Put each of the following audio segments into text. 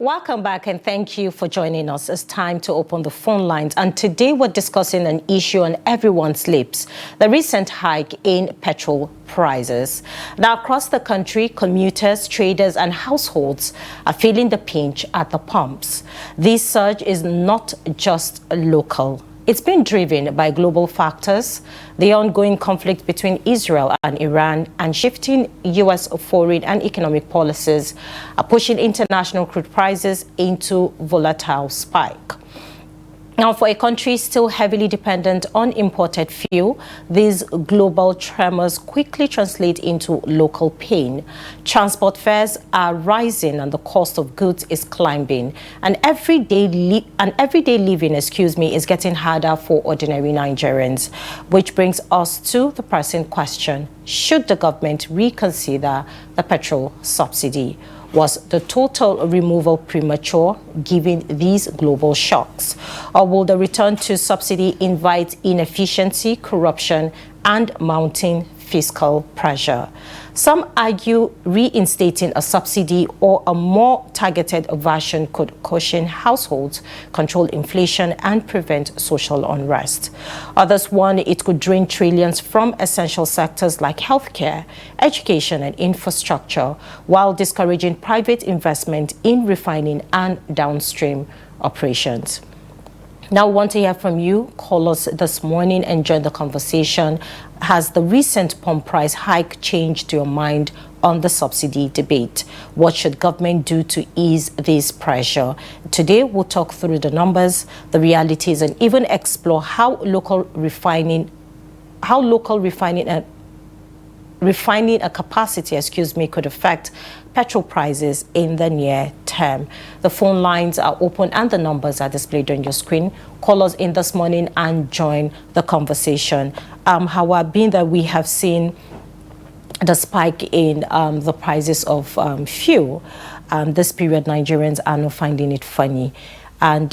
Welcome back and thank you for joining us. It's time to open the phone lines, and today we're discussing an issue on everyone's lips: the recent hike in petrol prices. Now, across the country, commuters, traders and households are feeling the pinch at the pumps. This surge is not just local. It's been driven by global factors, the ongoing conflict between Israel and Iran, and shifting U.S. foreign and economic policies are pushing international crude prices into volatile spike. Now, for a country still heavily dependent on imported fuel, these global tremors quickly translate into local pain. Transport fares are rising and the cost of goods is climbing. And everyday living, is getting harder for ordinary Nigerians. Which brings us to the pressing question: should the government reconsider the petrol subsidy? Was the total removal premature given these global shocks? Or will the return to subsidy invite inefficiency, corruption, and mounting fiscal pressure? Some argue reinstating a subsidy or a more targeted version could cushion households, control inflation, and prevent social unrest. Others warn it could drain trillions from essential sectors like healthcare, education, and infrastructure, while discouraging private investment in refining and downstream operations. Now, I want to hear from you. Call us this morning and join the conversation. Has the recent pump price hike changed your mind on the subsidy debate? What should government do to ease this pressure? Today, we'll talk through the numbers, the realities, and even explore how local refining a capacity, could affect petrol prices in the near term. The phone lines are open and the numbers are displayed on your screen. Call us in this morning and join the conversation. Hauwa, being that we have seen the spike in the prices of fuel, this period Nigerians are not finding it funny. And,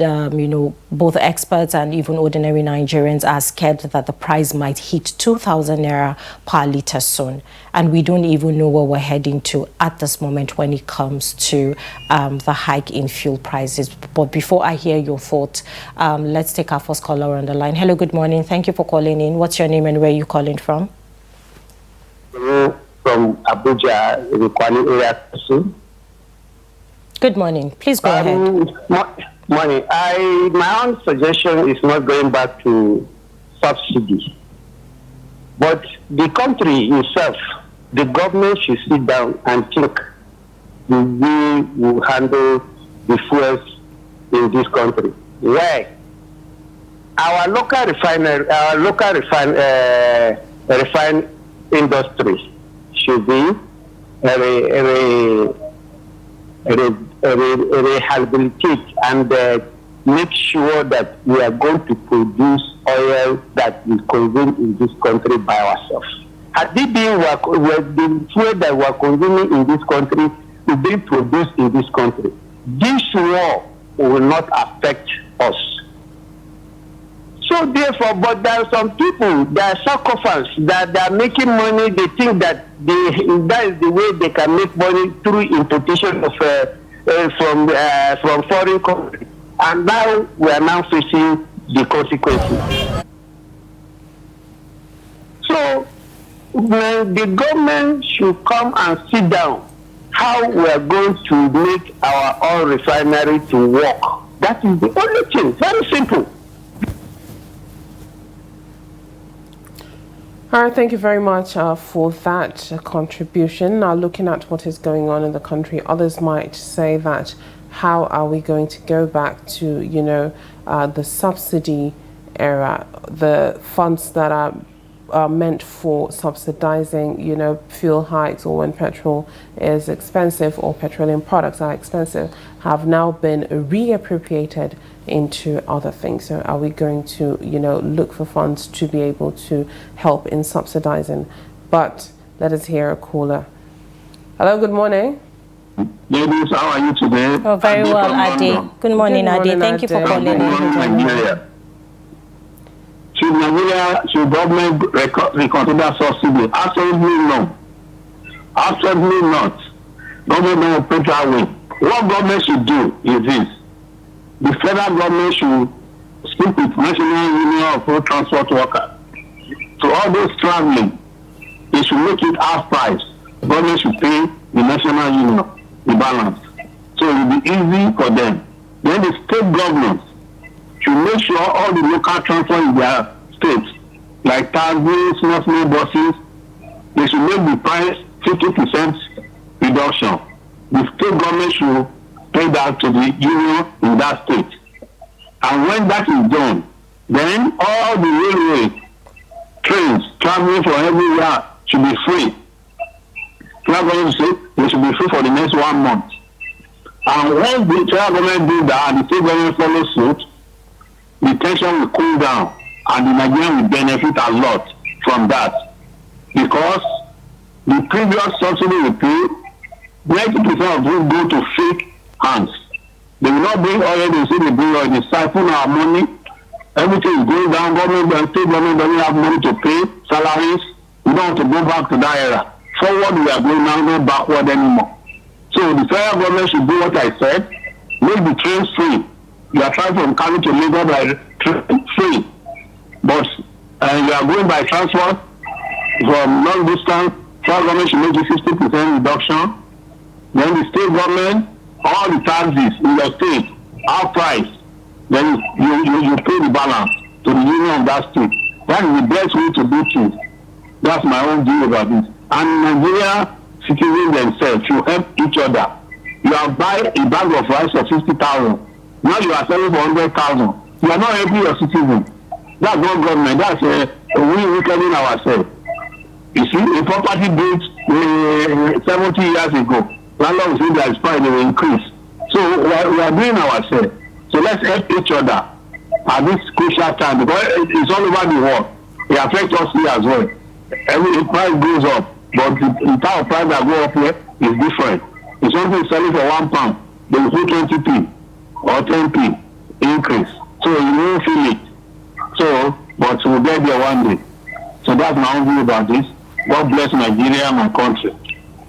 both experts and even ordinary Nigerians are scared that the price might hit 2,000 naira per litre soon. And we don't even know where we're heading to at this moment when it comes to the hike in fuel prices. But before I hear your thoughts, let's take our first caller on the line. Hello, good morning. Thank you for calling in. What's your name and where are you calling from? From Abuja, Ikwani area. Good morning. Please go ahead. Money. My own suggestion is not going back to subsidy, but the country itself, the government should sit down and think the way we handle the fuels in this country. Why? Our local refine industry should be rehabilitate and make sure that we are going to produce oil that is consumed in this country by ourselves. Had it been the fuel that we are consuming in this country is being produced in this country, this war will not affect us. So therefore, but there are some people, there are sarcophags that they are making money. They think that that is the way they can make money through importation of from foreign countries, and now we are now facing the consequences. So the government should come and sit down how we are going to make our oil refinery to work. That is the only thing. Very simple. All right, thank you very much for that contribution. Now, looking at what is going on in the country, others might say that how are we going to go back to, the subsidy era, the funds that are meant for subsidizing, fuel hikes, or when petrol is expensive or petroleum products are expensive, have now been reappropriated into other things. So are we going to, look for funds to be able to help in subsidizing? But let us hear a caller. Hello, good morning. Ladies, how are you today? Oh, very well, Adi. Good morning, Adi. Thank you for calling in. Nigeria. Should government reconsider subsidy? Absolutely no. Absolutely not. Government don't operate that way. What government should do is this. The federal government should speak with National Union of Road Transport Workers. So all those traveling, they should make it half price. Government should pay the National Union the balance. So it will be easy for them. Then the state governments should make sure all the local transport in their states, like taxis, small buses, they should make the price 50% reduction. The state government should pay that to the union in that state. And when that is done, then all the railway trains traveling from everywhere should be free. Federal government say they should be free for the next 1 month. And when the federal government do that and the state government follows suit, the tension will cool down and the Nigerian will benefit a lot from that. Because the previous subsidy we pay, 90% of them go to fake hands. They will not bring oil, they say they bring oil, they siphon our money. Everything is going down, government and state government doesn't have money to pay salaries. We don't want to go back to that era. Forward we are going now, not backward anymore. So the federal government should do what I said, make the trains free. You are trying from Kano to Lagos by train free. But you are going by transport from long distance, federal government should make it 50% reduction. Then the state government, all the taxes in your state, half price. Then you pay the balance to the union of that state. That is the best way to do things. That's my own view about this. And Nigeria citizens themselves should help each other. You are buying a bag of rice for 50,000. Now you are selling for 100,000. You are not helping your citizens. That's not government. That's we weakening ourselves. You see, a property built 70 years ago, landlord will say that it's fine, they will increase. So we are doing ourselves. So let's help each other at this crucial time because it's all over the world. It affects us here as well. Every price goes up, but the type of price that go up here is different. If something is selling for £1, they will put 20p or 10p increase. So you won't feel it. So, but we'll get there one day. So that's my own view about this. God bless Nigeria, my country.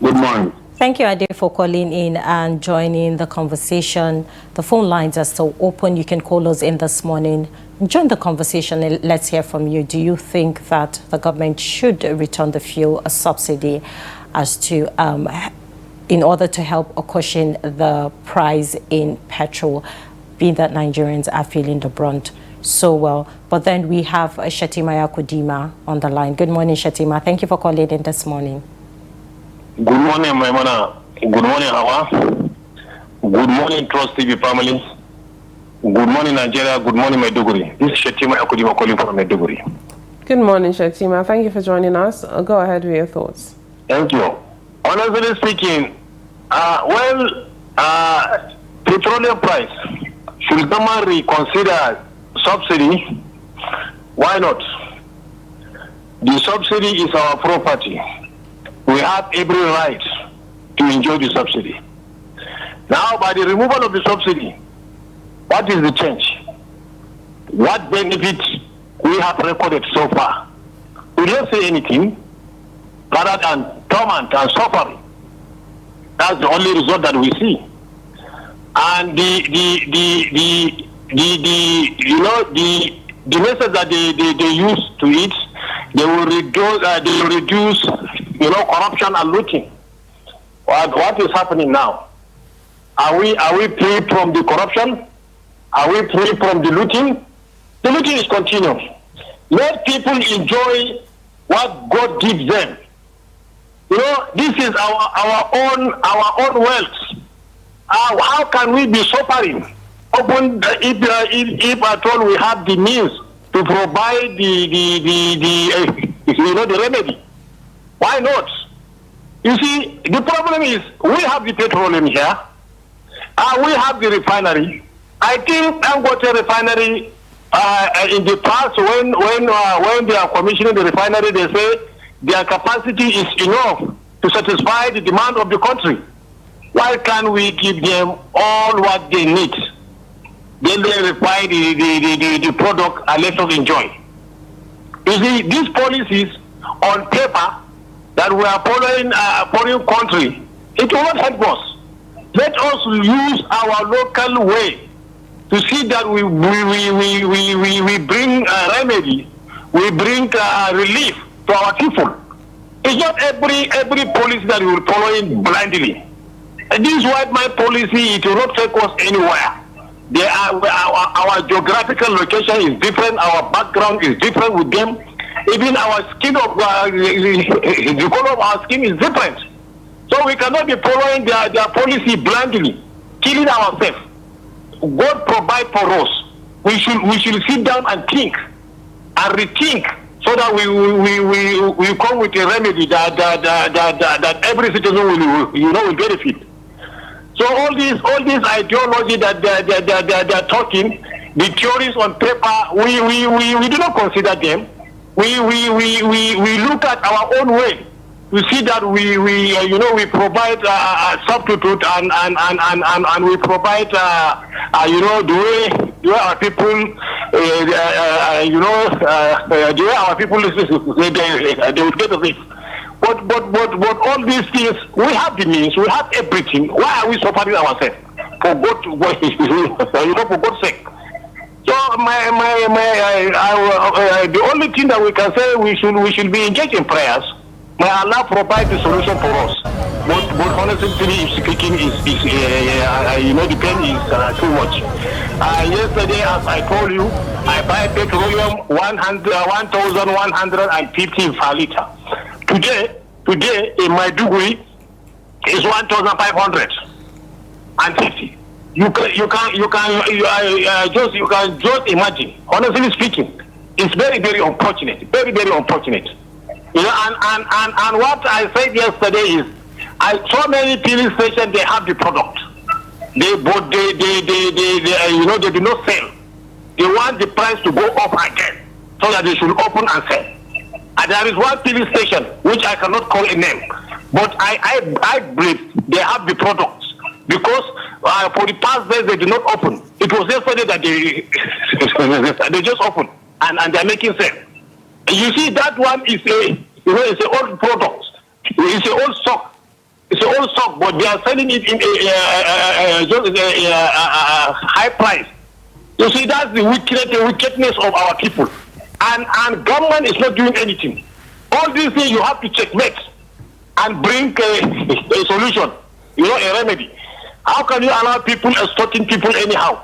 Good morning. Thank you, Ade, for calling in and joining the conversation. The phone lines are still open. You can call us in this morning. Join the conversation and let's hear from you. Do you think that the government should return the fuel a subsidy as to in order to help cushion the price in petrol, being that Nigerians are feeling the brunt so well? But then we have Shetima Yakudima on the line. Good morning, Shetima. Thank you for calling in this morning. Good morning, Maimuna. Good morning, Hauwa. Good morning, Trust TV family. Good morning, Nigeria. Good morning, Maiduguri. This is Shetima Yakudima calling from Maiduguri. Good morning, Shetima. Thank you for joining us. Go ahead with your thoughts. Thank you. Honestly speaking, petroleum price, should government reconsider subsidy? Why not? The subsidy is our property. We have every right to enjoy the subsidy. Now, by the removal of the subsidy, what is the change? What benefit we have recorded so far? We don't say anything rather than torment and suffering. That's the only result that we see. And the message that they use to it, they will reduce corruption and looting. What is happening now? Are we free from the corruption? Are we free from the looting? The looting is continuing. Let people enjoy what God gives them. This is our own wealth. How can we be suffering? If at all we have the means to provide the remedy. Why not? You see, the problem is we have the petroleum here. We have the refinery. I think Dangote refinery in the past when they are commissioning the refinery, they say their capacity is enough to satisfy the demand of the country. Why can't we give them all what they need? Then they refine the product and let us enjoy. You see, these policies on paper that we are following foreign country, it will not help us. Let us use our local way to see that we bring remedy, we bring relief to our people. It's not every policy that we will follow in blindly. And this is why my policy, it will not take us anywhere. Our geographical location is different, our background is different with them. Even our skin of the color of our skin is different. So we cannot be following their policy blindly, killing ourselves. God provide for us. We should sit down and think and rethink, so that we come with a remedy that every citizen will benefit. So all this ideology that they're talking, the theories on paper, we do not consider them. We look at our own way. We see that we provide a substitute and we provide the way our people the way our people they will get the things. But all these things, we have the means, we have everything. Why are we suffering ourselves? For God, for God's sake. So the only thing that we can say, we should be engaged in prayers. May Allah provide the solution for us. But honestly speaking, the pain is too much. Yesterday, as I told you, I buy petroleum 1,150 per liter. Today in Maiduguri is 1,550. You can just imagine. Honestly speaking, it's very, very unfortunate. Very, very unfortunate. You know, and what I said yesterday is, so many filling stations, they have the product. They do not sell. They want the price to go up again, so that they should open and sell. And there is one filling station which I cannot call a name, but I believe they have the products, because for the past days they did not open. It was yesterday that they just opened and they're making sale. You see, that one is it's an old product. It's an old stock. It's an old stock, but they are selling it in a high price. You see, that's the wickedness of our people. And government is not doing anything. All these things you have to checkmate and bring a solution, a remedy. How can you allow people extorting people anyhow?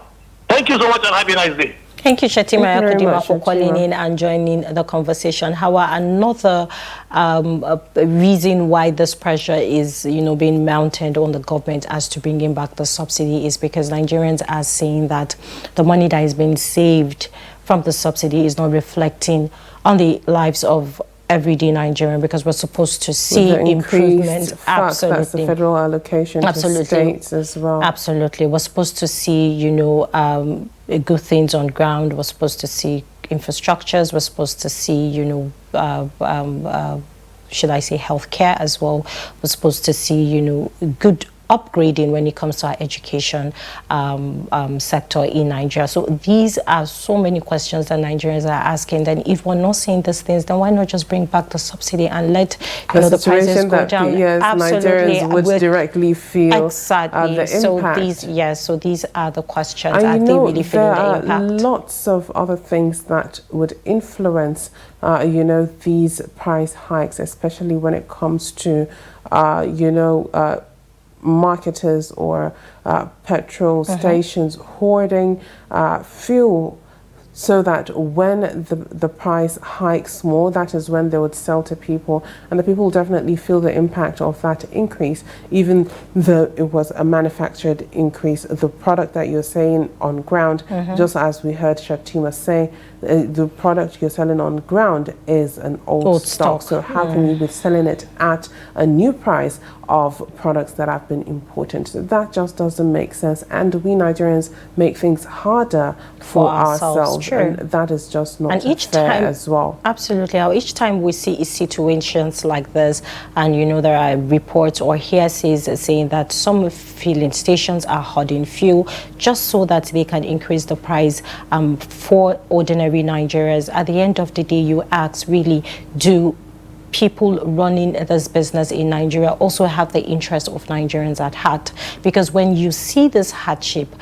Thank you so much and have a nice day. Thank you, Shetima Yakudima, for calling in and joining the conversation. Hauwa, another reason why this pressure is, being mounted on the government as to bringing back the subsidy is because Nigerians are saying that the money that is being saved from the subsidy is not reflecting on the lives of everyday Nigerian, because we're supposed to see improvement. Absolutely, that's the federal allocation to states as well. Absolutely, we're supposed to see, good things on ground. We're supposed to see infrastructures. We're supposed to see, should I say, healthcare as well. We're supposed to see, good upgrading when it comes to our education sector in Nigeria. So these are so many questions that Nigerians are asking. Then if we're not seeing these things, then why not just bring back the subsidy and let the prices go down? Yes, absolutely, Nigerians would directly feel exactly the impact. So these are the questions. Are they really feeling the impact? There are lots of other things that would influence, these price hikes, especially when it comes to, marketers or petrol stations hoarding fuel, so that when the price hikes more, that is when they would sell to people, and the people will definitely feel the impact of that increase, even though it was a manufactured increase. The product that you're saying on ground, just as we heard Shetima say, the product you're selling on ground is an old stock. So how can you be selling it at a new price of products that have been imported? So that just doesn't make sense, and we Nigerians make things harder for ourselves. And that is just not fair as well. Absolutely. Each time we see situations like this, and there are reports or hearsays saying that some filling stations are hoarding fuel just so that they can increase the price for ordinary Nigerians. At the end of the day, you ask, really, do people running this business in Nigeria also have the interest of Nigerians at heart. Because when you see this hardship,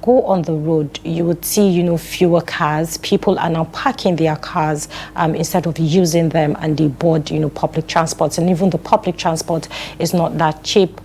go on the road, you would see, fewer cars. People are now parking their cars instead of using them, and they board, public transports. And even the public transport is not that cheap.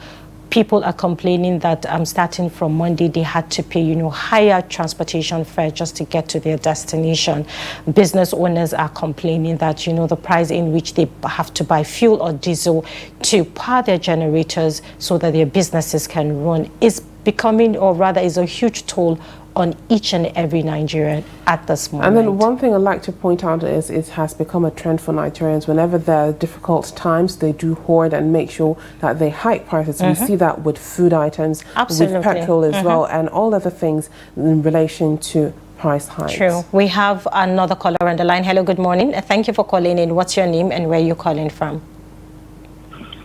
People are complaining that starting from Monday, they had to pay, higher transportation fare just to get to their destination. Business owners are complaining that, the price in which they have to buy fuel or diesel to power their generators so that their businesses can run is becoming, or rather is a huge toll on each and every Nigerian at this moment. And then one thing I'd like to point out is it has become a trend for Nigerians. Whenever there are difficult times, they do hoard and make sure that they hike prices. We see that with food items, with petrol as well, and all other things in relation to price hikes. True. We have another caller on the line. Hello, good morning. Thank you for calling in. What's your name and where are you calling from?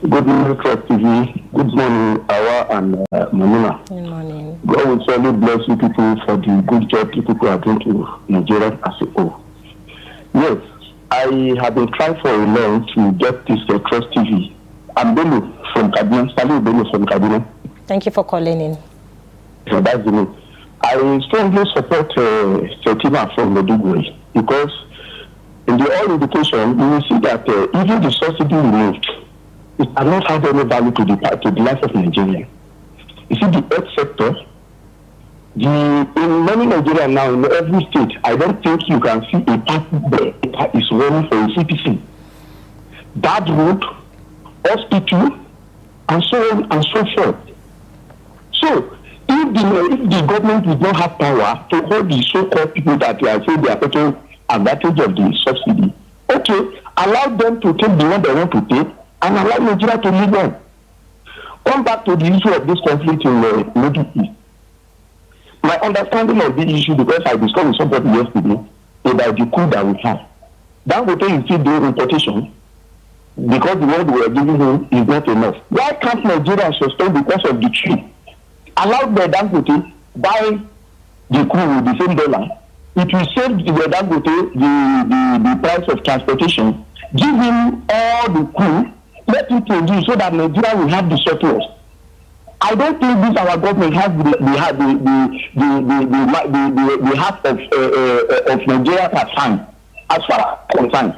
Good morning, Trust TV. Good morning, Hauwa and Maimuna. Good morning. God will certainly bless you people for the good job you people are doing to Nigeria as a whole. Yes, I have been trying for a long to get this Trust TV. I'm Bello from Kaduna. Salut Bello from Kaduna. Thank you for calling in. So that's the name. I strongly support Fatima from Maiduguri because in the oil indication, you will see that even the subsidy removed, it has not had any value to the life of Nigeria. You see, the health sector, in many Nigeria now, in every state, I don't think you can see a party that is running for a CPC. Bad road, hospital, and so on and so forth. So, if the government did not have power to hold the so-called people that they are saying they are taking advantage of the subsidy, okay, allow them to take the one they want to take, and allow Nigeria to live on. Come back to the issue of this conflict in the Middle East. My understanding of this issue, because I discussed with somebody yesterday about the coup that we have. Dangote is still doing importation because the word we are giving him is not enough. Why can't Nigeria sustain because of the tree? Allow the Dangote buy the crude with the same dollar. It will save the Dangote the price of transportation. Give him all the crude. Let it produce so that Nigeria will have the surplus. I don't think this our government has the heart of Nigeria at hand. As far as concerned,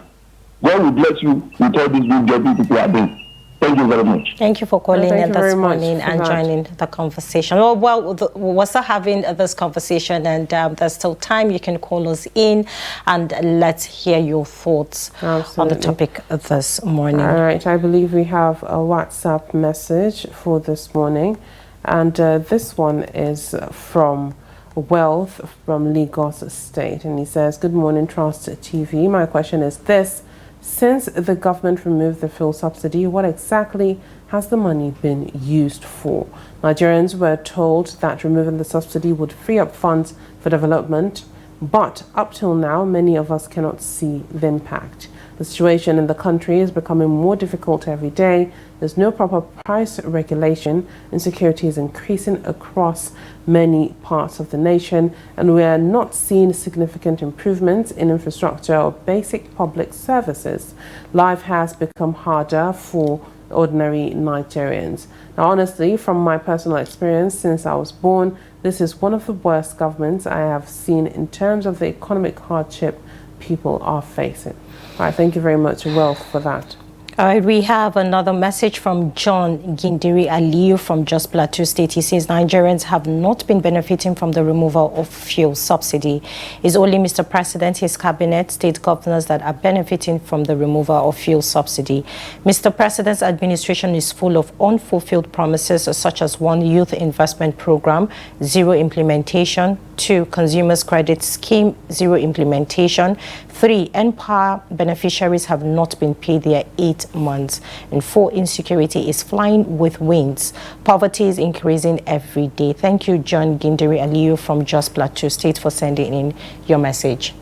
God will bless you with all these good jobs people are doing. Thank you very much. Thank you for calling in this morning and joining the conversation. Well, we're still having this conversation, and there's still time. You can call us in and let's hear your thoughts on the topic this morning. All right. I believe we have a WhatsApp message for this morning, and this one is from Wealth from Lagos State, and he says, "Good morning, Trust TV. My question is this. Since the government removed the fuel subsidy, what exactly has the money been used for? Nigerians were told that removing the subsidy would free up funds for development, but up till now, many of us cannot see the impact. The situation in the country is becoming more difficult every day. There's no proper price regulation. Insecurity is increasing across many parts of the nation, and we are not seeing significant improvements in infrastructure or basic public services. Life has become harder for ordinary Nigerians." Now, honestly, from my personal experience since I was born, this is one of the worst governments I have seen in terms of the economic hardship people are facing. All right, thank you very much, Wealth, for that. All right, we have another message from John Gindiri Aliyu from Jos Plateau State. He says Nigerians have not been benefiting from the removal of fuel subsidy. It's only Mr. President, his cabinet, state governors that are benefiting from the removal of fuel subsidy. Mr. President's administration is full of unfulfilled promises such as 1, youth investment program, 0 implementation, 2, consumers credit scheme, 0 implementation, 3, NPower beneficiaries have not been paid their 8 months, and 4, insecurity is flying with wings. Poverty is increasing every day. Thank you, John Gindiri Aliyu from Jos Plateau State, for sending in your message.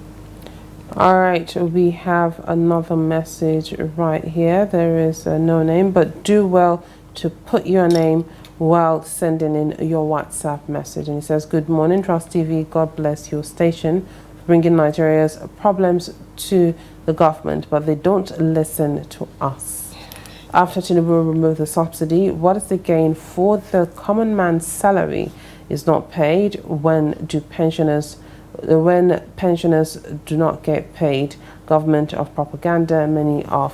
All right, we have another message right here. There is no name, but do well to put your name while sending in your WhatsApp message. And it says, "Good morning, Trust TV. God bless your station bringing Nigeria's problems to the government, but they don't listen to us. After Tinubu removed the subsidy, what is the gain for the common man's salary is not paid? When pensioners do not get paid? Government of propaganda, many are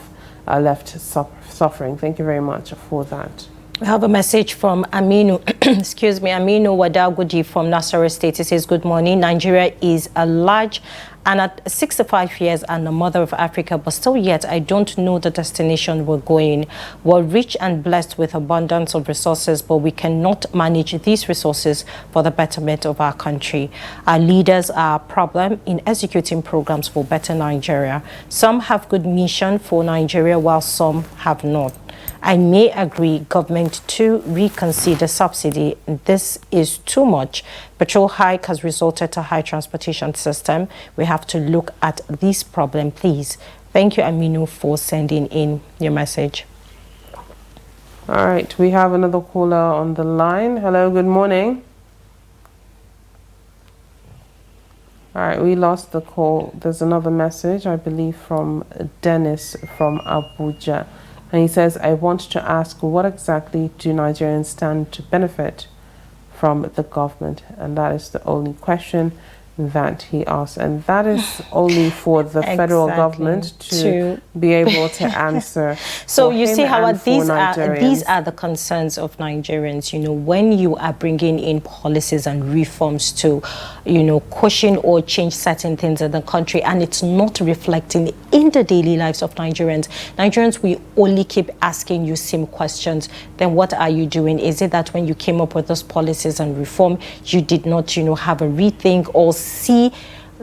left suffering. Thank you very much for that. We have a message from Aminu, excuse me, Aminu Wadagudi from Nasarawa State. He says, good morning. Nigeria is a large and at 65 years and the mother of Africa, but still yet I don't know the destination we're going. We're rich and blessed with abundance of resources, but we cannot manage these resources for the betterment of our country. Our leaders are a problem in executing programs for better Nigeria. Some have good mission for Nigeria while some have not. I may agree government to reconsider subsidy. This is too much. Petrol hike has resulted to high transportation system. We have to look at this problem, please. Thank you, Aminu, for sending in your message. All right, we have another caller on the line. Hello, good morning. All right, we lost the call. There's another message, I believe, from Dennis from Abuja. And he says, I want to ask, what exactly do Nigerians stand to benefit from the government? And that is the only question that he asked. And that is only for the federal government to be able to answer. So you see how these are the concerns of Nigerians. You know, when you are bringing in policies and reforms to, you know, question or change certain things in the country, and it's not reflecting in the daily lives of Nigerians. Nigerians, we only keep asking you same questions. Then what are you doing? Is it that when you came up with those policies and reform, you did not, you know, have a rethink or see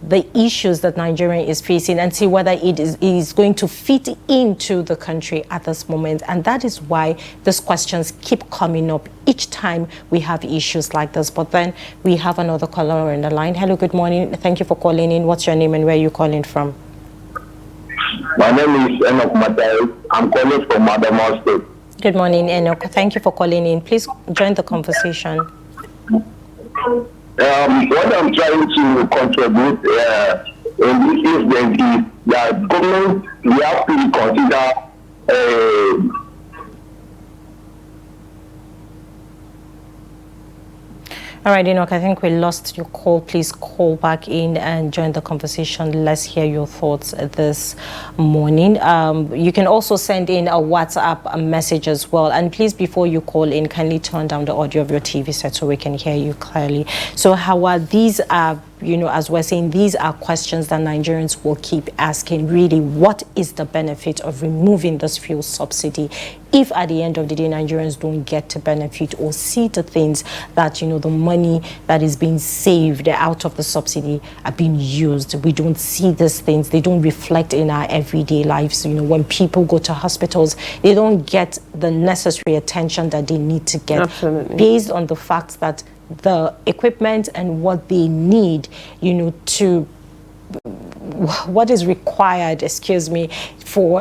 the issues that Nigeria is facing and see whether it is going to fit into the country at this moment? And that is why these questions keep coming up each time we have issues like this. But then we have another caller on the line. Hello, good morning. Thank you for calling in. What's your name and where are you calling from? My name is Enoch Matai. I'm calling from Adamu State. Good morning, Enoch. Thank you for calling in. Please join the conversation. What I'm trying to contribute in this instance is that government, we have to consider All right, Enoch, I think we lost your call. Please call back in and join the conversation. Let's hear your thoughts this morning. You can also send in a WhatsApp message as well. And please, before you call in, kindly turn down the audio of your TV set so we can hear you clearly. So, Hauwa, these are, you know, as we're saying, these are questions that Nigerians will keep asking. Really, what is the benefit of removing this fuel subsidy if at the end of the day Nigerians don't get to benefit or see the things that, you know, the money that is being saved out of the subsidy are being used? We don't see these things. They don't reflect in our everyday lives. You know, when people go to hospitals, they don't get the necessary attention that they need to get. Absolutely. Based on the fact that the equipment and what they need, you know, to what is required, excuse me, for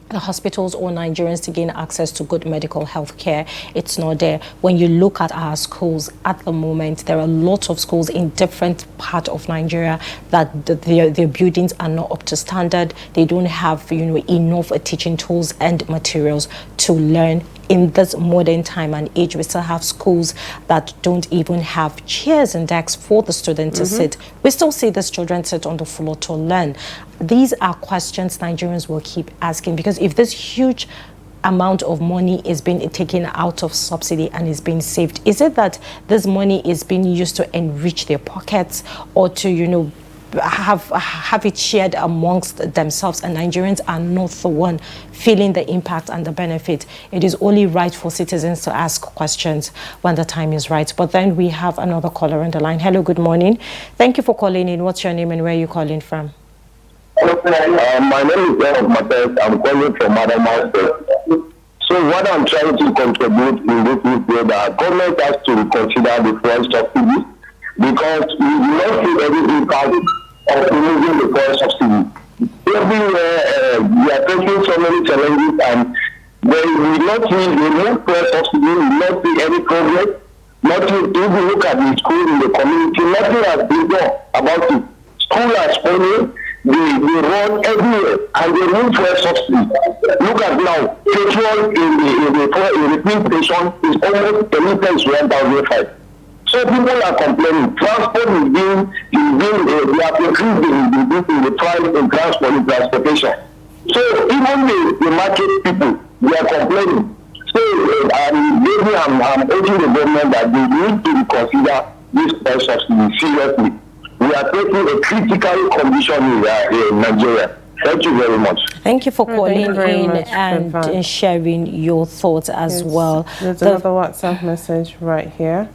the hospitals or Nigerians to gain access to good medical health care, it's not there. When you look at our schools at the moment, there are a lot of schools in different parts of Nigeria that their buildings are not up to standard. They don't have, you know, enough teaching tools and materials to learn. In this modern time and age, we still have schools that don't even have chairs and desks for the students to sit. We still see these children sit on the floor to learn. These are questions Nigerians will keep asking, because if this huge amount of money is being taken out of subsidy and is being saved, is it that this money is being used to enrich their pockets or to, you know, have it shared amongst themselves, and Nigerians are not the one feeling the impact and the benefit? It is only right for citizens to ask questions when the time is right. But then we have another caller on the line. Hello, good morning. Thank you for calling in. What's your name and where are you calling from? my name is Enoch Matai. I'm calling from Adamu State. So what I'm trying to contribute in this is that government has to consider the fuel subsidy, because we do not see any impact of removing the fuel subsidy. Everywhere we are facing so many challenges, and when we not see the fuel subsidy, we not see any progress. Nothing, if you look at the school in the community, nothing has been done about it. School has fallen, they run everywhere, and they need for subsidy. Look at now, petrol in the fuel station is almost the liter is 1,005. So people are complaining. Transport is being they have increased the price in transportation. So even the market people, they are complaining. So I'm urging the government that they need to consider this price subsidy seriously. We are taking a critical condition in Nigeria. Thank you very much. Thank you for calling in and sharing your thoughts as well. There's another WhatsApp message right here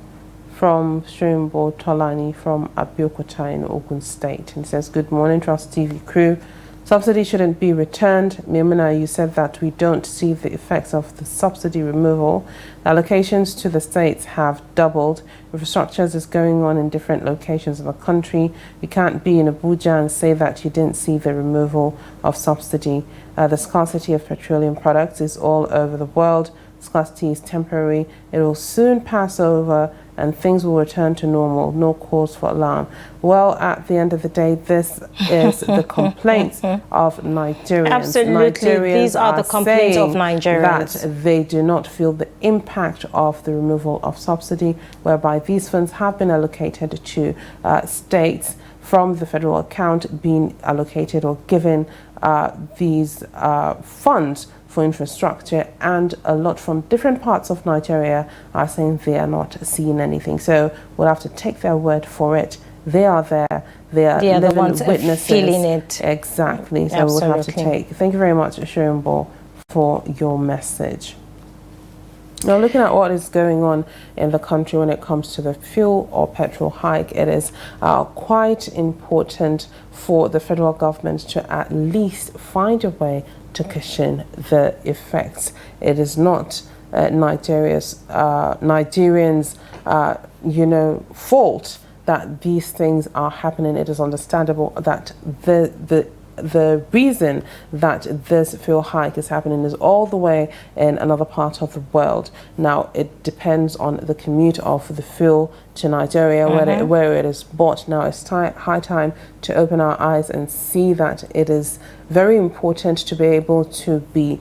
from Shrimbo Tolani from Abeokuta in Ogun State. It says, good morning, Trust TV crew. Subsidy shouldn't be returned. Maimuna, you said that we don't see the effects of the subsidy removal. Allocations to the states have doubled. Infrastructures is going on in different locations of the country. You can't be in Abuja and say that you didn't see the removal of subsidy. The scarcity of petroleum products is all over the world. Scarcity is temporary. It will soon pass over and things will return to normal. No cause for alarm. Well, at the end of the day, this is the complaints of Nigerians. Absolutely. Nigerians These are the complaints of Nigerians. That they do not feel the impact of the removal of subsidy, whereby these funds have been allocated to states from the federal account, being allocated or given these funds for infrastructure, and a lot from different parts of Nigeria are saying they are not seeing anything. So we'll have to take their word for it. They are there. They are living the ones witnesses. Feeling it. Exactly. So Absolutely. we'll have to take. Thank you very much, Shirimbo, for your message. Now, looking at what is going on in the country when it comes to the fuel or petrol hike, it is quite important for the federal government to at least find a way to cushion the effects. It is not Nigerians' fault that these things are happening. It is understandable that the reason that this fuel hike is happening is all the way in another part of the world. Now, it depends on the commute of the fuel to Nigeria, where it is bought. Now, it's high time to open our eyes and see that it is very important to be able to be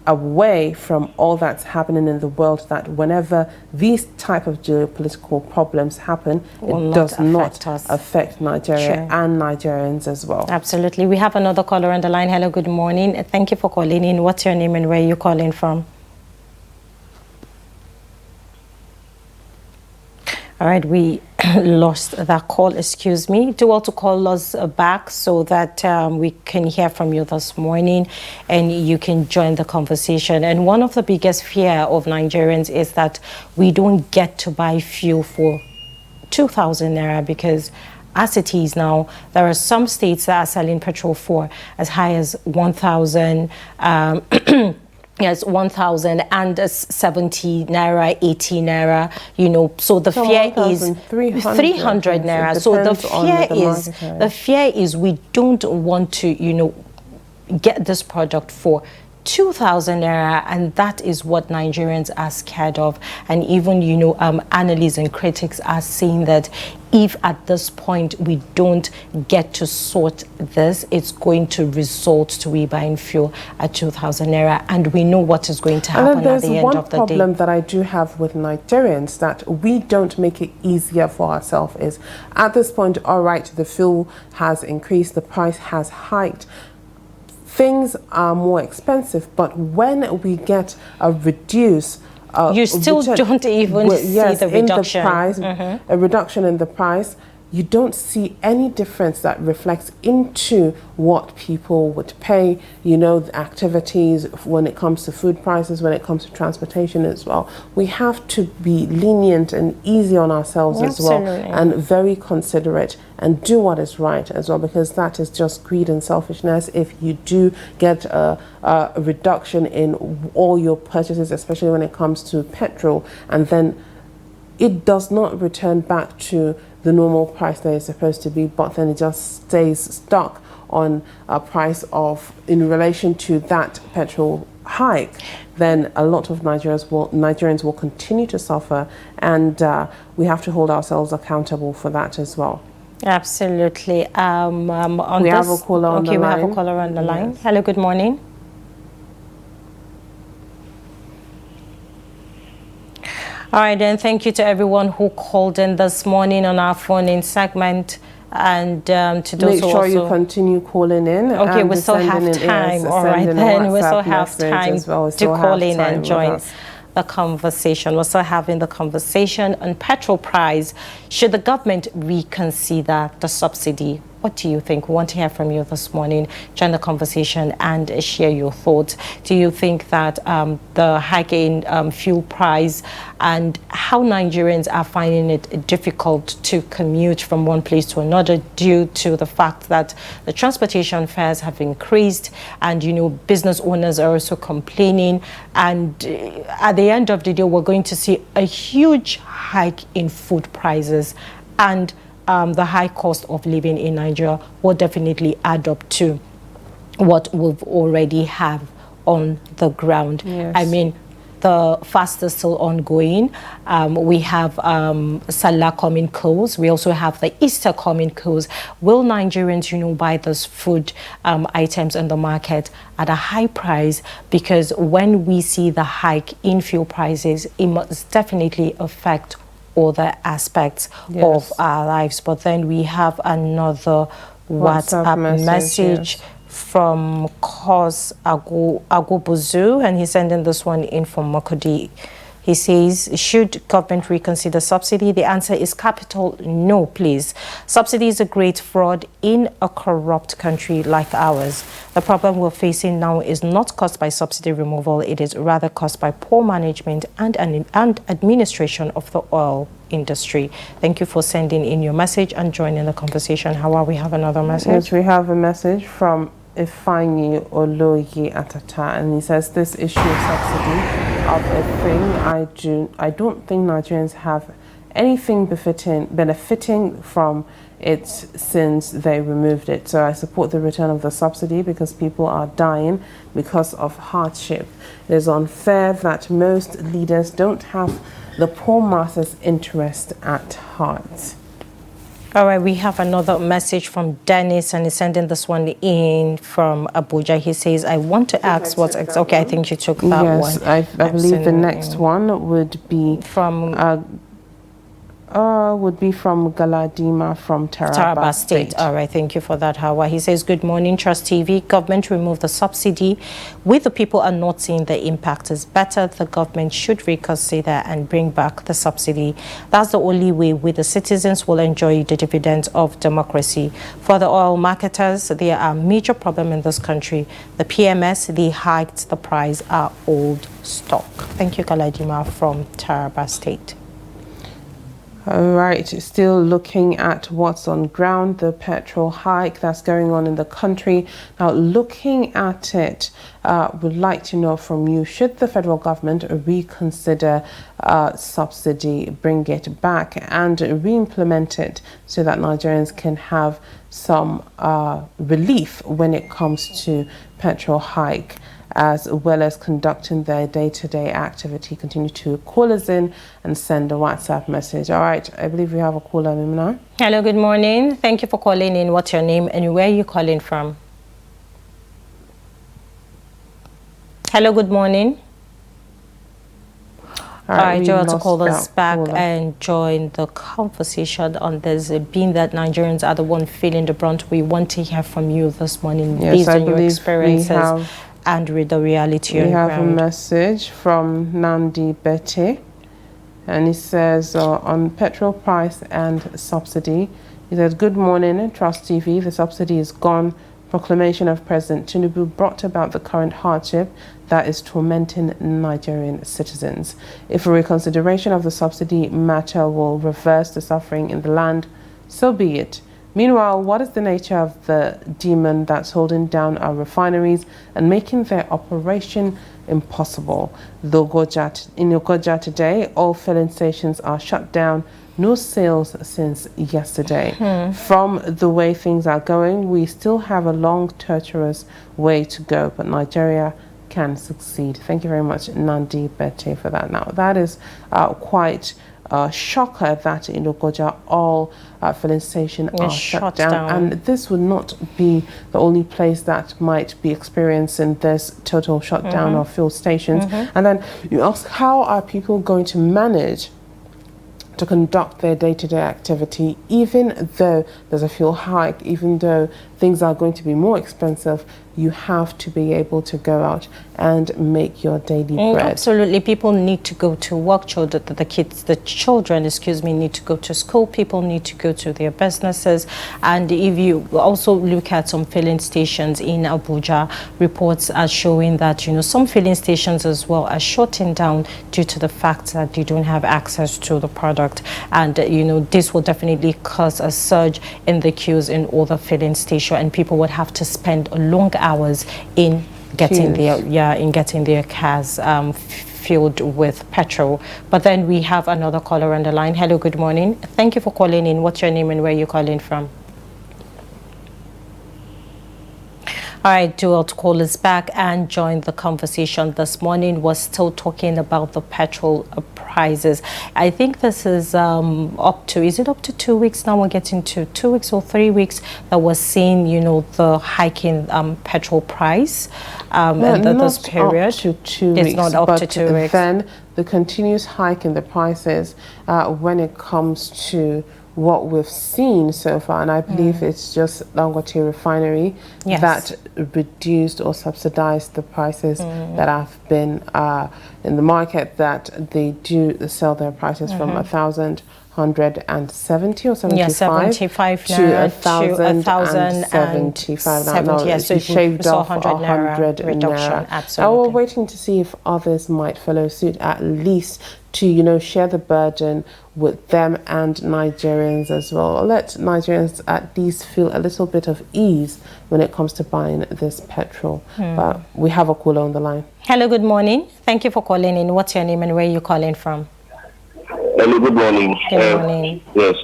away from all that's happening in the world, that whenever these type of geopolitical problems happen, it does not affect Nigeria and Nigerians as well. Absolutely. We have another caller on the line. Hello, good morning. Thank you for calling in. What's your name and where are you calling from? All right, we lost that call, excuse me. Do also call us back so that we can hear from you this morning and you can join the conversation. And one of the biggest fear of Nigerians is that we don't get to buy fuel for 2,000 naira, because as it is now, there are some states that are selling petrol for as high as 1,000. Yes, 1,070 naira, 80 naira, so the fear is 300 naira. So the fear is we don't want to, get this product for 2,000 naira, and that is what Nigerians are scared of. And even, analysts and critics are saying that if at this point we don't get to sort this, it's going to result to we buying fuel at 2,000 naira, and we know what is going to happen at the end of the day. There's one problem that I do have with Nigerians that we don't make it easier for ourselves is, at this point, all right, the fuel has increased, the price has hiked, things are more expensive, but when we get a reduce, you still don't even see the reduction. In the price, a reduction in the price, you don't see any difference that reflects into what people would pay, the activities when it comes to food prices, when it comes to transportation as well. We have to be lenient and easy on ourselves as well, and very considerate, and do what is right as well, because that is just greed and selfishness. If you do get a reduction in all your purchases, especially when it comes to petrol, and then it does not return back to the normal price that it's supposed to be, but then it just stays stuck on a price of, in relation to that petrol hike, then a lot of Nigerians will continue to suffer, and we have to hold ourselves accountable for that as well. Absolutely. We have a caller on the line. Okay, we have a caller on the line. Hello, good morning. All right, then thank you to everyone who called in this morning on our phone-in segment. And to those make sure you continue calling in. Okay, we still have time. All right, then we still have time to call in and join the conversation. We're still having the conversation on petrol price. Should the government reconsider the subsidy? What do you think? We want to hear from you this morning. Join the conversation and share your thoughts. Do you think that the hike in fuel price and how Nigerians are finding it difficult to commute from one place to another due to the fact that the transportation fares have increased and, you know, business owners are also complaining. And at the end of the day, we're going to see a huge hike in food prices, and the high cost of living in Nigeria will definitely add up to what we've already have on the ground. Yes. I mean, the fast is still ongoing. We have Salah coming close. We also have the Easter coming close. Will Nigerians, you know, buy those food items in the market at a high price? Because when we see the hike in fuel prices, it must definitely affect other aspects of our lives. But then we have another WhatsApp message from Kos Agubuzu, and he's sending this one in from Makodi. He says, should government reconsider subsidy? The answer is capital no, please. Subsidy is a great fraud in a corrupt country like ours. The problem we're facing now is not caused by subsidy removal. It is rather caused by poor management and administration of the oil industry. Thank you for sending in your message and joining the conversation. Hauwa, we have another message. Yes, we have a message from Ifanyi Oloyi Atata, and he says this issue of subsidy of a thing, I don't think Nigerians have anything benefiting from it since they removed it. So I support the return of the subsidy because people are dying because of hardship. It is unfair that most leaders don't have the poor masses' interest at heart. All right, we have another message from Dennis, and he's sending this one in from Abuja. He says, I want to ask what's... Okay, I think you took that one. Yes, I believe the next one would be from Galadima from Taraba State. All right, thank you for that, Hauwa. He says, good morning, Trust TV. Government remove the subsidy. We, the people, are not seeing the impact is better. The government should reconsider and bring back the subsidy. That's the only way we, the citizens, will enjoy the dividends of democracy. For the oil marketers, there are major problems in this country. The PMS, they hiked the price, are old stock. Thank you, Galadima from Taraba State. All right, still looking at what's on ground, the petrol hike that's going on in the country. Now, looking at it, would like to know from you, should the federal government reconsider subsidy, bring it back and re-implement it so that Nigerians can have some relief when it comes to petrol hike, as well as conducting their day-to-day activity? Continue to call us in and send a WhatsApp message. All right, I believe we have a caller, Maimuna. Hello, good morning. Thank you for calling in. What's your name and where are you calling from? Hello, good morning. All right, you want to call us back and join the conversation on this, being that Nigerians are the one feeling the brunt. We want to hear from you this morning, based on your experiences and with the reality on ground. We have a message from Nandi Bete, and he says on petrol price and subsidy, he says, good morning, Trust TV. The subsidy is gone. Proclamation of President Tinubu brought about the current hardship that is tormenting Nigerian citizens. If a reconsideration of the subsidy matter will reverse the suffering in the land, so be it. Meanwhile, what is the nature of the demon that's holding down our refineries and making their operation impossible? In Ogoja today, all filling stations are shut down. No sales since yesterday. From the way things are going, we still have a long, tortuous way to go, but Nigeria can succeed. Thank you very much, Nandi Bete, for that. Now, that is quite a shocker that in Lokoja all filling stations are shut down. And this would not be the only place that might be experiencing this total shutdown of fuel stations. And then you ask, how are people going to manage to conduct their day-to-day activity, even though there's a fuel hike, even though things are going to be more expensive? You have to be able to go out and make your daily bread. Absolutely. People need to go to work. The children, need to go to school. People need to go to their businesses. And if you also look at some filling stations in Abuja, reports are showing that, some filling stations as well are shutting down due to the fact that they don't have access to the product. And, this will definitely cause a surge in the queues in all the filling stations, and people would have to spend long hours in getting their cars filled with petrol. But then we have another caller on the line. Hello, good morning. Thank you for calling in. What's your name and where are you calling from? All right, Dualt call us back and join the conversation this morning. We're still talking about the petrol prices. I think this is up to 2 weeks now? We're getting to 2 weeks or 3 weeks that we're seeing, the hike in petrol price in this period. Up to 2 weeks, it's not up to 2 weeks. Then the continuous hike in the prices when it comes to what we've seen so far, and I believe it's just Dangote refinery that reduced or subsidized the prices that have been in the market, that they do sell their prices from 1,170 or 75 to 1,075. Now, so shaved off 100 reduction. Absolutely. Now we're waiting to see if others might follow suit, at least to share the burden with them and Nigerians as well. Let Nigerians at least feel a little bit of ease when it comes to buying this petrol. But we have a caller on the line. Hello, good morning. Thank you for calling in. What's your name and where are you calling from? Hello, good morning. Good morning. Yes.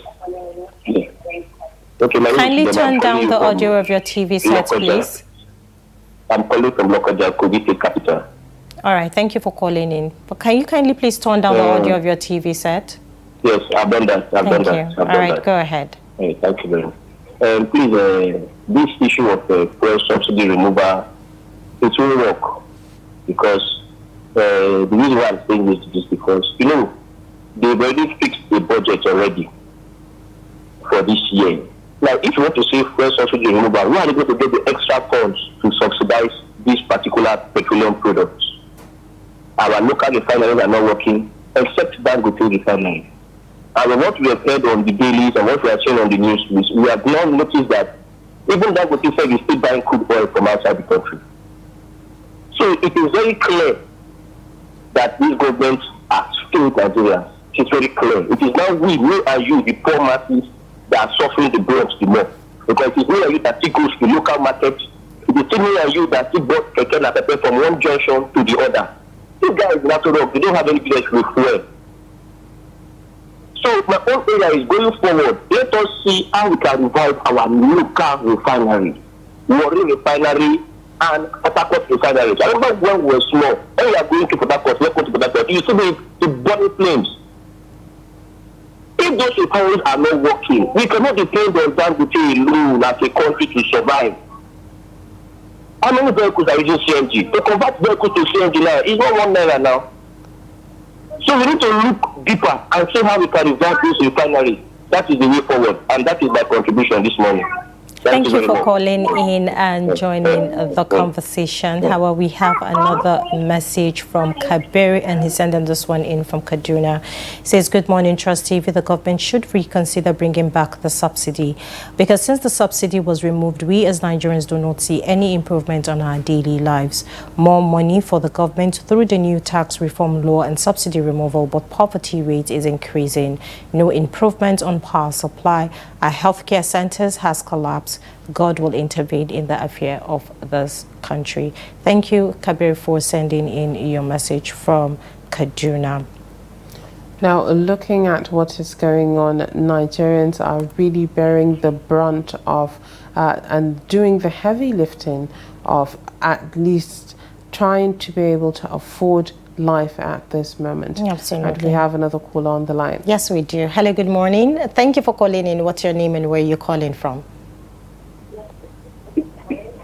Okay, kindly turn down the audio of your TV set, please. I'm calling from Lokoja, Kogite Capital. All right, thank you for calling in. But can you kindly please turn down the audio of your TV set? Yes, I've done that. I've done that. All right, go ahead. Thank you very much. Please, this issue of fuel subsidy removal, it will work, because the reason why I'm saying this is because, they've already fixed the budget already for this year. Now, if you want to say fuel subsidy removal, where are they going to get the extra funds to subsidize these particular petroleum products? Our local refineries are not working, except Bagudu refinery. And what we have heard on the dailies and what we are seeing on the news, we have now noticed that even Bagudu said is still buying crude oil from outside the country. So it is very clear that these governments are still Nigerians. It is very clear. It is now we and you, the poor masses, that are suffering the brunt the more. Because it is me and you that still goes to the local market. It is still me and you that still bought keke na pepe from one junction to the other. These guys, natural rock, they don't have any business with fuel. So my own area is going forward. Let us see how we can revive our local refinery, Warri refinery and Port Harcourt refinery. I remember when we were small, when we are going to Port Harcourt, you see the burning flames. If those refineries are not working, we cannot depend on Dangote alone as a country to survive. How many vehicles are using CNG? To convert vehicles to CNG now, it's not ₦1 now. So we need to look deeper and see how we can revive this refinery. That is the way forward, and that is my contribution this morning. Thank you for calling in and joining the conversation. Hauwa, we have another message from Kabir, and he's sending this one in from Kaduna. He says, good morning, Trust TV. The government should reconsider bringing back the subsidy, because since the subsidy was removed, we as Nigerians do not see any improvement on our daily lives. More money for the government through the new tax reform law and subsidy removal, but poverty rate is increasing. No improvement on power supply. Our healthcare centers has collapsed. God will intervene in the affair of this country. Thank you, Kabir, for sending in your message from Kaduna. Now, looking at what is going on, Nigerians are really bearing the brunt of and doing the heavy lifting of at least trying to be able to afford life at this moment. Absolutely. And we have another caller on the line. Yes, we do. Hello, good morning. Thank you for calling in. What's your name and where you're calling from?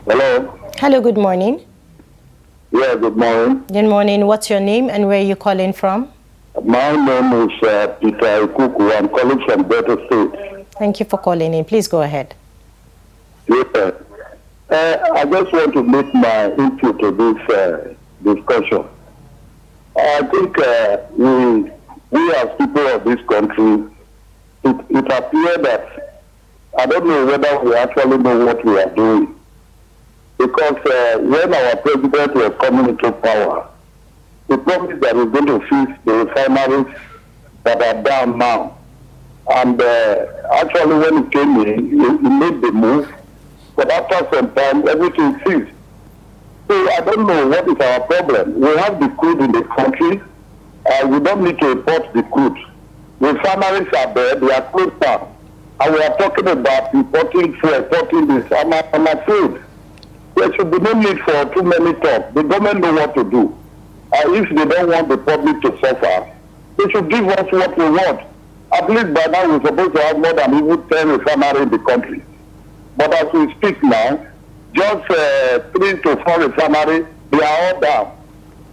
Hello. Hello, good morning. Yeah, good morning. Good morning. What's your name and where you're calling from? My name is Peter Kuku. I'm calling from Delta State. Thank you for calling in. Please go ahead. Yeah. I just want to make my input to this discussion. I think we as people of this country, it appears that I don't know whether we actually know what we are doing. Because when our president was coming into power, he promised that he's going to fix the refineries that are down now. And actually when he came in, he made the move. But after some time, everything ceased. So I don't know what is our problem. We have the crude in the country. We don't need to import the crude. Refineries are there. They are closed down. And we are talking about importing this. I'm afraid there should be no need for too many talks. The government know what to do. If they don't want the public to suffer, they should give us what we want. At least by now we're supposed to have more than even 10 refineries in the country. But as we speak now, just 3 to 4 refineries, they are all down.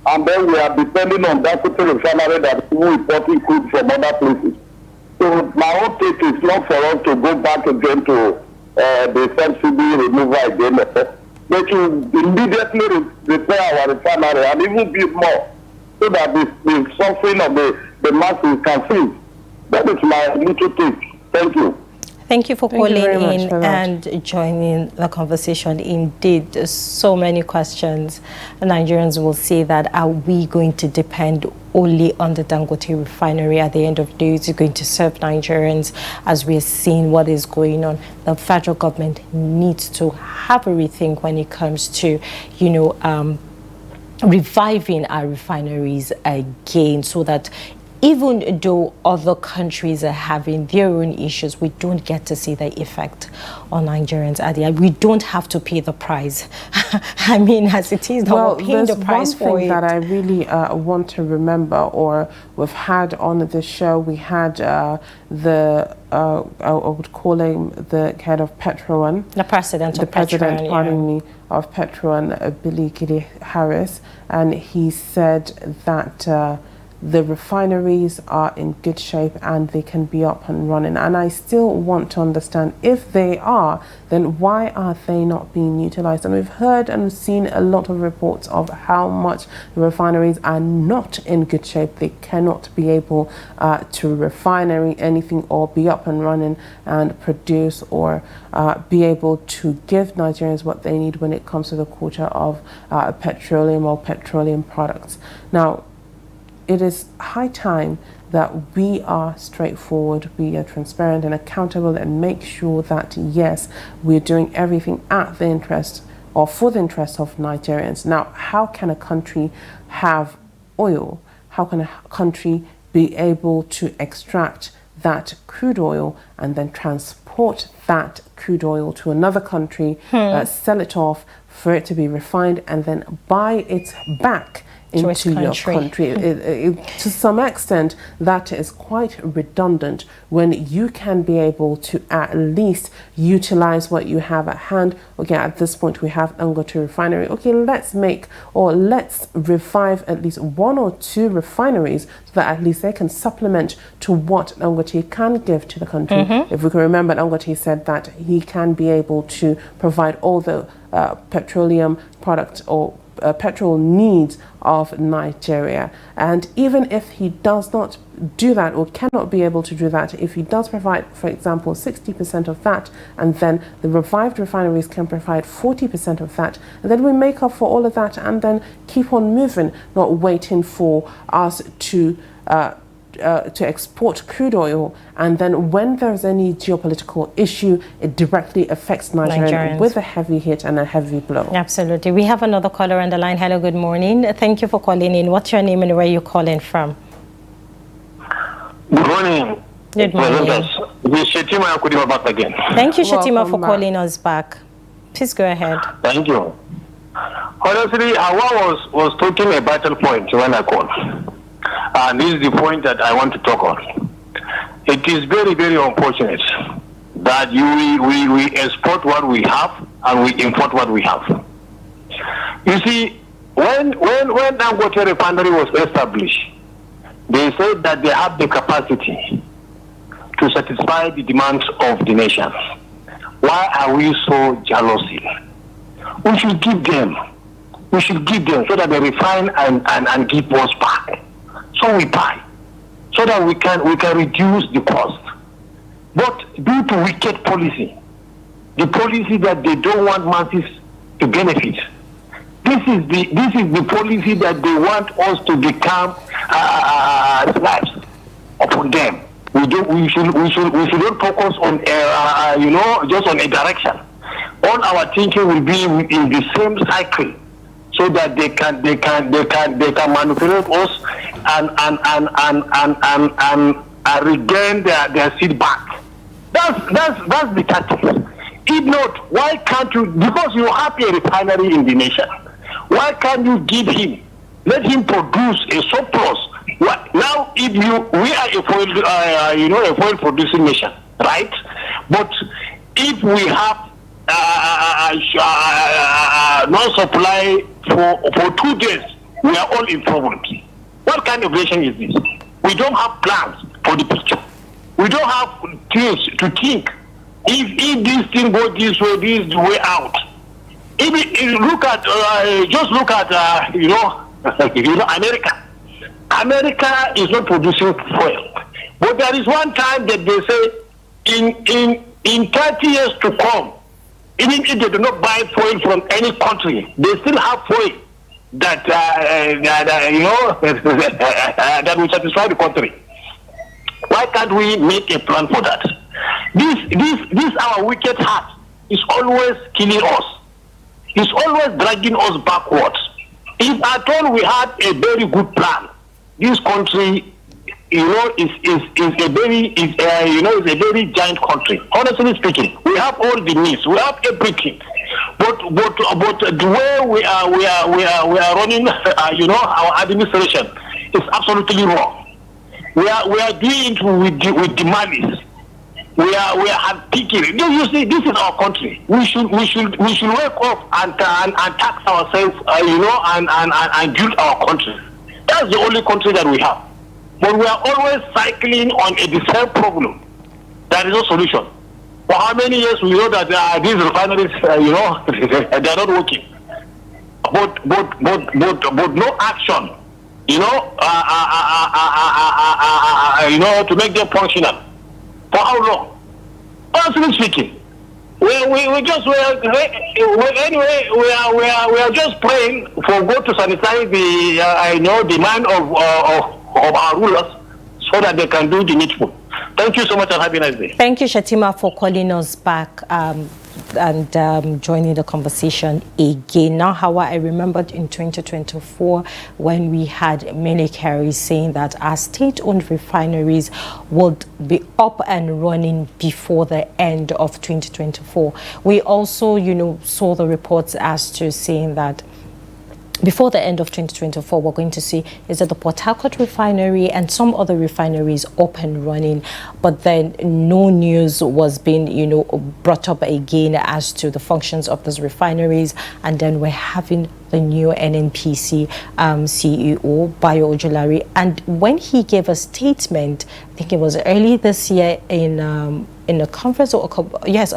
And then we are depending on that refinery that is importing crude from other places. So my own take is not for us to go back again to the subsidy removal again. They should immediately repair our refinery and even build more so that the suffering of the masses can cease. That is my little take. Thank you. Thank you for calling in and joining the conversation. Indeed, there's so many questions. Nigerians will say that, are we going to depend only on the Dangote refinery at the end of the day? Is it going to serve Nigerians as we're seeing what is going on? The federal government needs to have a rethink when it comes to, reviving our refineries again, so that even though other countries are having their own issues, we don't get to see the effect on Nigerians at the end. We don't have to pay the price. I mean, as it is, now we're paying the price for it. One thing that I really want to remember, or we've had on the show, we had I would call him the head of Petrol, the president of Petrol, pardon me, of Petrol, Billy Gide Harris, and he said that the refineries are in good shape and they can be up and running. And I still want to understand, if they are, then why are they not being utilized? And we've heard and seen a lot of reports of how much the refineries are not in good shape. They cannot be able to refine anything or be up and running and produce or be able to give Nigerians what they need when it comes to the quota of petroleum or petroleum products. Now, it is high time that we are straightforward, we are transparent and accountable, and make sure that, yes, we're doing everything at the interest or for the interest of Nigerians. Now, how can a country have oil? How can a country be able to extract that crude oil and then transport that crude oil to another country, sell it off for it to be refined, and then buy it back into your country? To some extent, that is quite redundant when you can be able to at least utilize what you have at hand. Okay, at this point we have Dangote refinery. Okay, let's revive at least 1 or 2 refineries so that at least they can supplement to what Dangote can give to the country. If we can remember, Dangote said that he can be able to provide all the petroleum products or petrol needs of Nigeria. And even if he does not do that or cannot be able to do that, if he does provide, for example, 60% of that, and then the revived refineries can provide 40% of that, and then we make up for all of that and then keep on moving, not waiting for us to export crude oil, and then when there's any geopolitical issue, it directly affects Nigerians with a heavy hit and a heavy blow. Absolutely. We have another caller on the line. Hello, good morning. Thank you for calling in. What's your name and where you're calling from? Good morning. Good morning. This is Shetima Kudima back again. Thank you, Shetima, for calling us back. Please go ahead. Thank you. Honestly, Hauwa was taking a vital point when I called. And this is the point that I want to talk on. It is very, very unfortunate that we export what we have and we import what we have. You see, when Dangote refinery was established, they said that they have the capacity to satisfy the demands of the nation. Why are we so jealous? We should give them. We should give them so that they refine and give us back. So we buy, so that we can reduce the cost. But due to wicked policy, the policy that they don't want masses to benefit, this is the policy that they want us to become slaves upon them. We shouldn't focus on just on a direction. All our thinking will be in the same cycle, so that they can manipulate us and regain their seat back. That's the tactic. If not, why can't you? Because you have a refinery in the nation. Why can't you give him? Let him produce a surplus. Now, if we are a foil producing nation, right? But if we have no supply for 2 days, we are all in trouble. What kind of nation is this? We don't have plans for the future. We don't have things to think. If this thing goes this way, this is the way out. If you look at America. America is not producing fuel, but there is one time that they say in 30 years to come, even if they do not buy fuel from any country, they still have fuel that that will satisfy the country. Why can't we make a plan for that? This our wicked heart is always killing us. It's always dragging us backwards. If at all we had a very good plan, this country, is a very giant country. Honestly speaking, we have all the needs, we have everything, but the way we are running, our administration is absolutely wrong. We are doing it with the malice. We are picking. You see, this is our country. We should wake up and tax ourselves, and build our country. That's the only country that we have. But we are always cycling on the same problem. There is no solution. For how many years we know that these refineries, they are not working. But no action, to make them functional. For how long? Honestly speaking, we are just praying for God to sanitize the mind of our rulers, so that they can do the needful. Thank you so much and have a nice day. Thank you, Shatima, for calling us back and joining the conversation again. Now, Hauwa, I remembered in 2024 when we had many carriers saying that our state-owned refineries would be up and running before the end of 2024. We also, saw the reports as to saying that before the end of 2024, we're going to see is that the Port Harcourt refinery and some other refineries up and running, but then no news was being, brought up again as to the functions of those refineries. And then we're having the new NNPC CEO, Bayo Ojulari, and when he gave a statement, I think it was early this year in a conference, a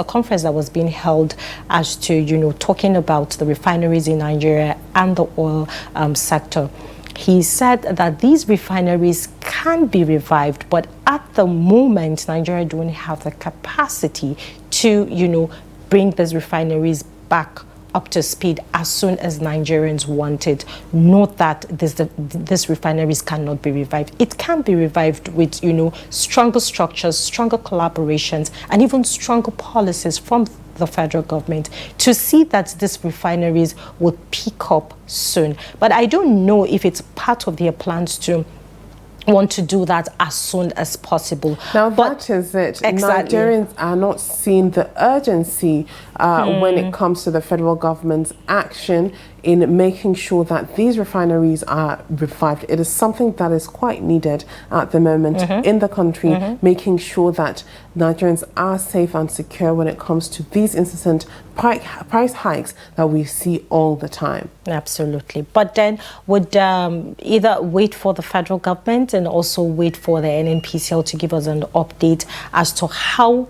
conference that was being held as to, talking about the refineries in Nigeria and the oil sector. He said that these refineries can be revived, but at the moment, Nigeria don't have the capacity to, bring these refineries back up to speed as soon as Nigerians want it. Not that this refineries cannot be revived. It can be revived with, stronger structures, stronger collaborations, and even stronger policies from the federal government to see that these refineries will pick up soon. But I don't know if it's part of their plans to want to do that as soon as possible. Now, that is it. Exactly. Nigerians are not seeing the urgency when it comes to the federal government's action in making sure that these refineries are revived. It is something that is quite needed at the moment in the country, making sure that Nigerians are safe and secure when it comes to these incessant price hikes that we see all the time. Absolutely. But then would either wait for the federal government and also wait for the NNPCL to give us an update as to how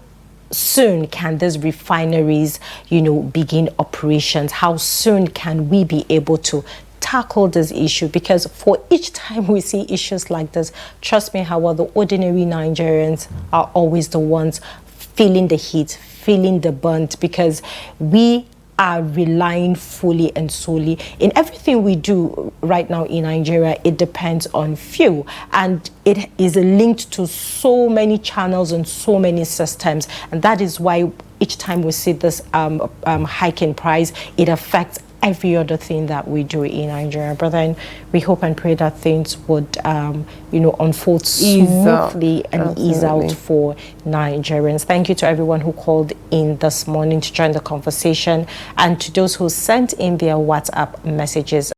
soon can these refineries, begin operations? How soon can we be able to tackle this issue? Because for each time we see issues like this, trust me, Hauwa, the ordinary Nigerians are always the ones feeling the heat, feeling the burnt, because we are relying fully and solely in everything we do right now in Nigeria. It depends on fuel, and it is linked to so many channels and so many systems, and that is why each time we see this hike in price, it affects every other thing that we do in Nigeria. But then we hope and pray that things would, unfold smoothly and ease out for Nigerians. Thank you to everyone who called in this morning to join the conversation, and to those who sent in their WhatsApp messages